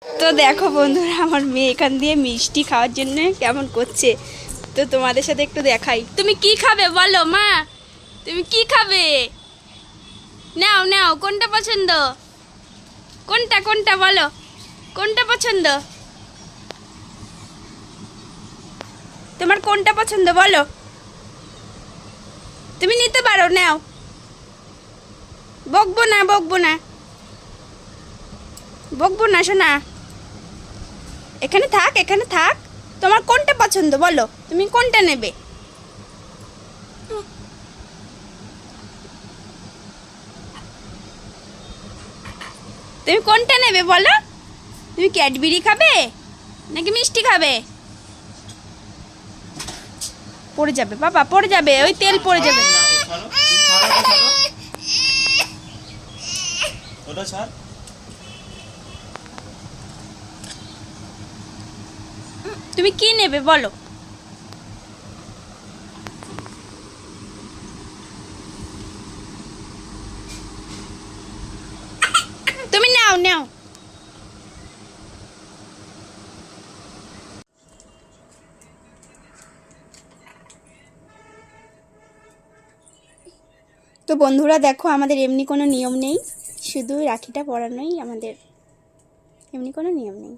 তো দেখো বন্ধুরা, আমার মেয়ে এখান দিয়ে মিষ্টি খাওয়ার জন্য কেমন করছে, তো তোমাদের সাথে একটু দেখাই। তুমি কি খাবে বলো মা, তুমি কি খাবে? নাও নাও, কোনটা পছন্দ? কোনটা কোনটা বলো, কোনটা পছন্দ? তোমার কোনটা পছন্দ বলো, তুমি নিতে পারো, নাও। বকবো না বকবো না বকবো না শোনা, এখানে থাক এখানে থাক। তোমার কোনটা পছন্দ বলো, তুমি কোনটা নেবে? তুমি কোনটা নেবে বলো? তুমি ক্যাডবেরি খাবে নাকি মিষ্টি খাবে? পড়ে যাবে বাবা, পড়ে যাবে, ওই তেল পড়ে যাবে। তুমি কি নেবে বলো? তুমি নাও নাও। তো বন্ধুরা দেখো, আমাদের এমনি কোনো নিয়ম নেই, শুধু রাখিটা পরানোই আমাদের, এমনি কোনো নিয়ম নেই।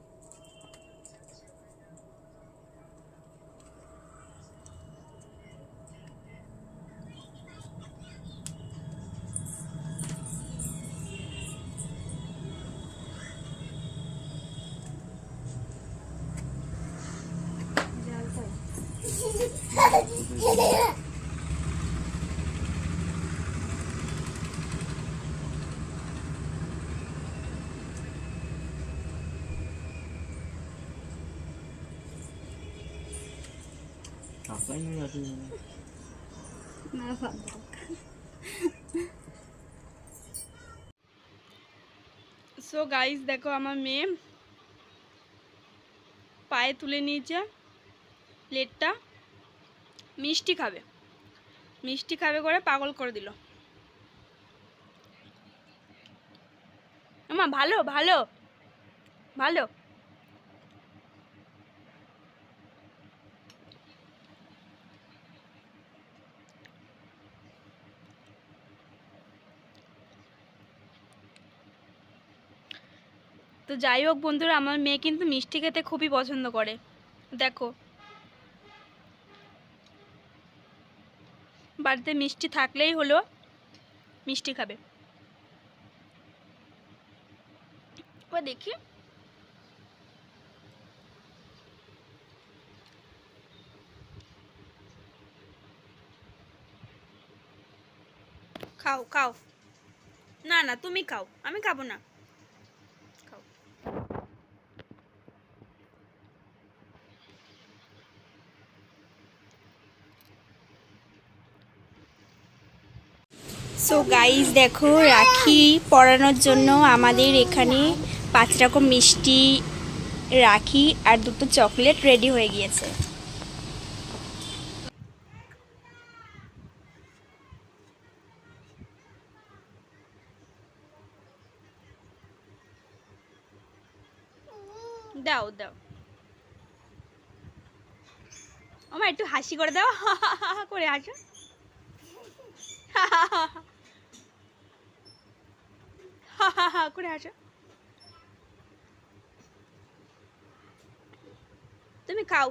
সো গাইস দেখো, আমার মেয়ে পায়ে তুলে নিয়েছে প্লেটটা, মিষ্টি খাবে, মিষ্টি খাবে করে পাগল করে দিল। আমা ভালো ভালো ভালো। তো যাই হোক বন্ধুরা, আমার মেয়ে কিন্তু মিষ্টি খেতে খুবই পছন্দ করে। দেখো, বাড়িতে মিষ্টি থাকলেই হলো, মিষ্টি খাবে। ও দেখি, খাও খাও, না না তুমি খাও, আমি খাবো না, খাও। সো গাইস দেখো, রাখি পরানোর জন্য আমাদের এখানে 5 রকম মিষ্টি, রাখি আর 2টো চকলেট রেডি হয়ে গিয়েছে। দাও দাও, আমার একটু হাসি করে দাও, করে হাসো, করে হাসো। তুমি খাও,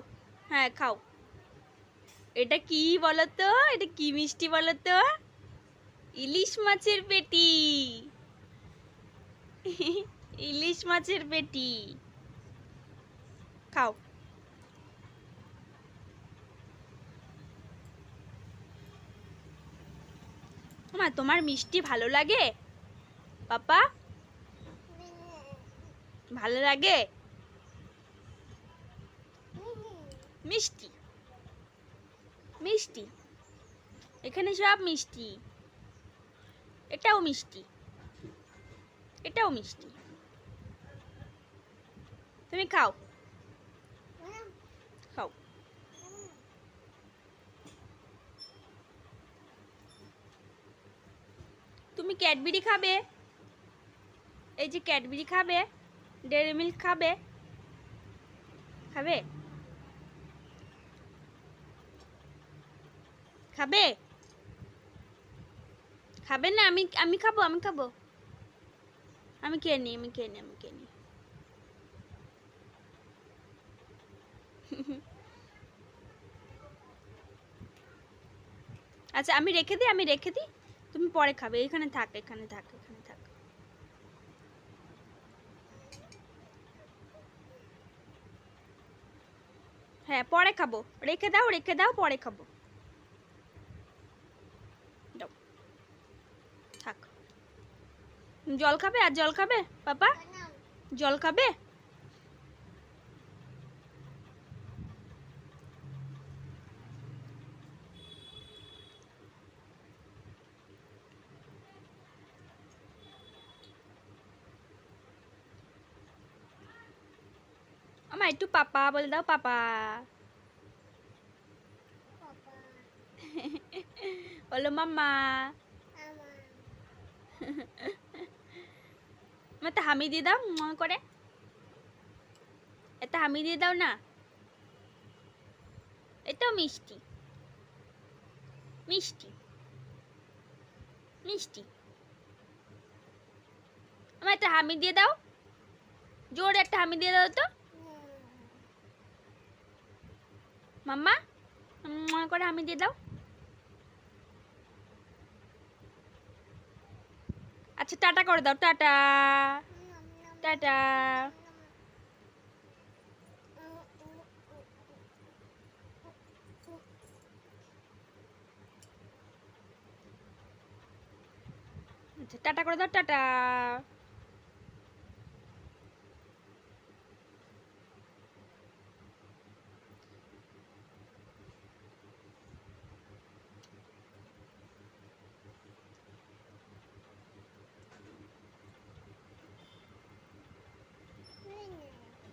হ্যাঁ খাও। এটা কি বলো তো, এটা কি মিষ্টি বলো তো? ইলিশ মাছের পেটি, ইলিশ মাছের পেটি, খাও। মা তোমার মিষ্টি ভালো লাগে পাপা? ভালো লাগে মিষ্টি, মিষ্টি, এখানে সব মিষ্টি, এটাও মিষ্টি, এটাও মিষ্টি, তুমি খাও, খাও। তুমি ক্যাডবেরি খাবে, এই যে ক্যাডবেরি খাবে, ডেয়ারি মিল্ক খাবে? খাবে? খাবে? খাবে না? আমি খাবো, আমি খাবো। আমি খেয়ে নিই, আমি খেয়ে নিই, আমি খেয়ে নিই। আচ্ছা আমি রেখে দিই, আমি রেখে দিই, তুমি পরে খাবে। এখানে থাক, এখানে থাক, এখানে থাক। হ্যাঁ পরে খাবো, রেখে দাও, রেখে দাও, পরে খাবো। দাও, থাক। জল খাবে? আর জল খাবে পাপা? জল খাবে? আমার একটু পাপা বলে দাও, পাপা। বলো মাম্মা। একটা হামি দিয়ে দাও করে, একটা হামি দিয়ে দাও না। এটাও মিষ্টি, মিষ্টি, মিষ্টি। আমার একটা হামি দিয়ে দাও, জোরে একটা হামি দিয়ে দাও তো মাম্মা, করে হামি দিয়ে দাও। আচ্ছা টাটা করে দাও, টাটা, টাটা। আচ্ছা টাটা করে দাও, টাটা।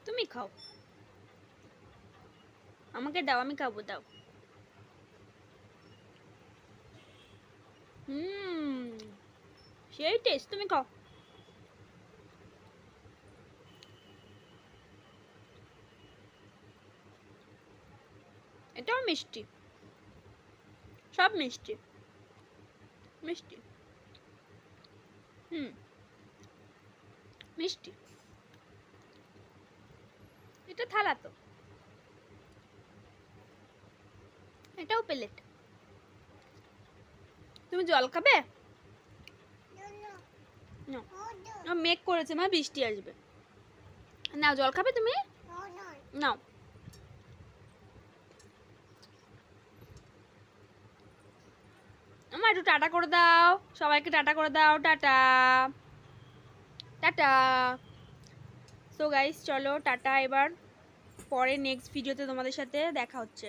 তুমি খাও, আমাকে দাও, আমি খাবো, দাও। সেই টেস্ট, তুমি খাও। এটাও মিষ্টি, সব মিষ্টি, মিষ্টি। মিষ্টি। এটা থালা তো, এটাও প্লেট। তুমি জল খাবে? মেঘ করেছে মা, বৃষ্টি আসবে। নাও জল খাবে তুমি? নাও। আমার একটু টাটা করে দাও, সবাইকে টাটা করে দাও, টাটা, টাটা। সো গাইস চলো টাটা, এবার পরে নেক্সট ভিডিওতে তোমাদের সাথে দেখা হচ্ছে।